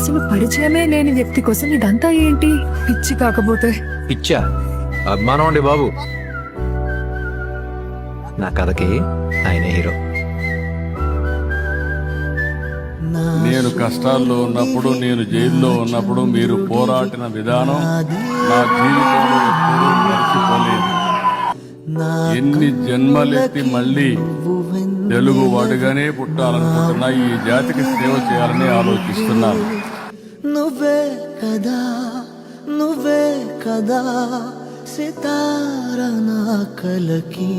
అసలు పరిచయమే లేని వ్యక్తి కోసం ఇదంతా ఏంటి? పిచ్చి కాకపోతే. పిచ్చా? అభిమానం అండి బాబు. నా కథకి ఆయనే హీరో. నేను కష్టాల్లో ఉన్నప్పుడు, నేను జైల్లో ఉన్నప్పుడు మీరు పోరాడిన విధానం నా జీవితంలో ఎప్పుడూ మర్చిపోలేదు. ఎన్ని జన్మలెత్తి మళ్ళీ తెలుగు వాడుగానే పుట్టాలనుకుంటున్నా, ఈ జాతికి సేవ చేయాలని ఆలోచిస్తున్నాను. నువ్వే కదా, నువ్వే కదా సితార నా కలకి.